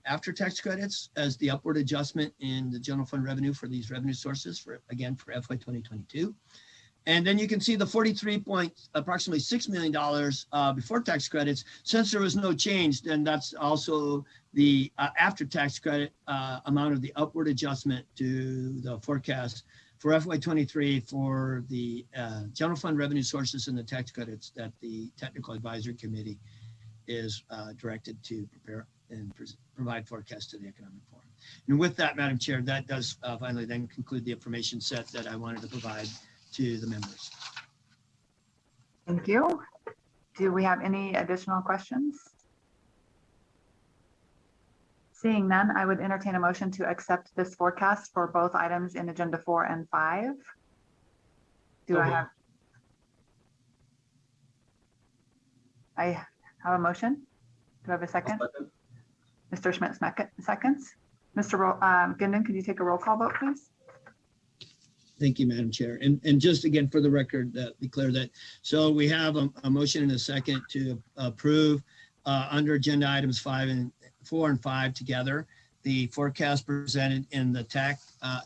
after tax credits as the upward adjustment in the general fund revenue for these revenue sources for, again, for FY 2022. And then you can see the approximately $6 million before tax credits. Since there was no change, then that's also the after tax credit amount of the upward adjustment to the forecast for FY23 for the general fund revenue sources and the tax credits that the Technical Advisory Committee is directed to prepare and provide forecasts to the Economic Forum. And with that, Madam Chair, that does finally then conclude the information set that I wanted to provide to the members. Thank you. Do we have any additional questions? Seeing none, I would entertain a motion to accept this forecast for both items in agenda 4 and 5. I have a motion. Do I have a second? Mr. Schmidt seconds. Mr. Gindan, could you take a roll call vote, please? Thank you, Madam Chair. And just again, for the record, declare that. So we have a motion and a second to approve under agenda items 4 and 5 together, the forecast presented in the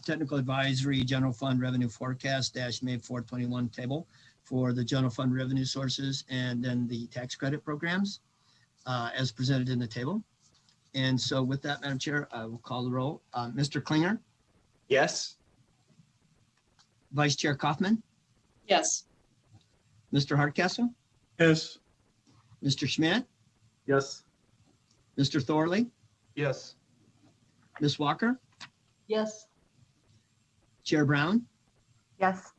technical advisory general fund revenue forecast -May 421 table for the general fund revenue sources and then the tax credit programs as presented in the table. And so with that, Madam Chair, I will call the roll. Mr. Klinger, Yes. Vice Chair Kaufman, Yes. Mr. Hardcastle, Yes. Mr. Schmidt, Yes. Mr. Thorley, Yes. Ms. Walker, Yes. Chair Brown. Yes.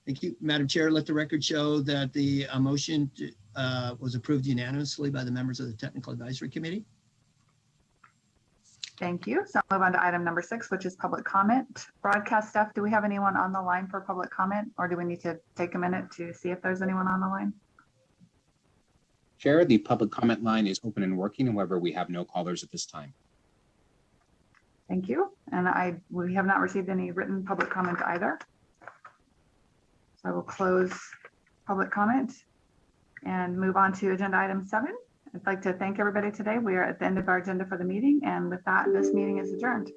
Thank you. Madam Chair, let the record show that the motion was approved unanimously by the members of the Technical Advisory Committee. Thank you. So I'll move on to item number 6, which is public comment. Broadcast staff, do we have anyone on the line for public comment, or do we need to take a minute to see if there's anyone on the line? Chair, the public comment line is open and working. However, we have no callers at this time. Thank you. And we have not received any written public comment either. So I will close public comment and move on to agenda item 7. I'd like to thank everybody today. We are at the end of our agenda for the meeting, and with that, this meeting is adjourned.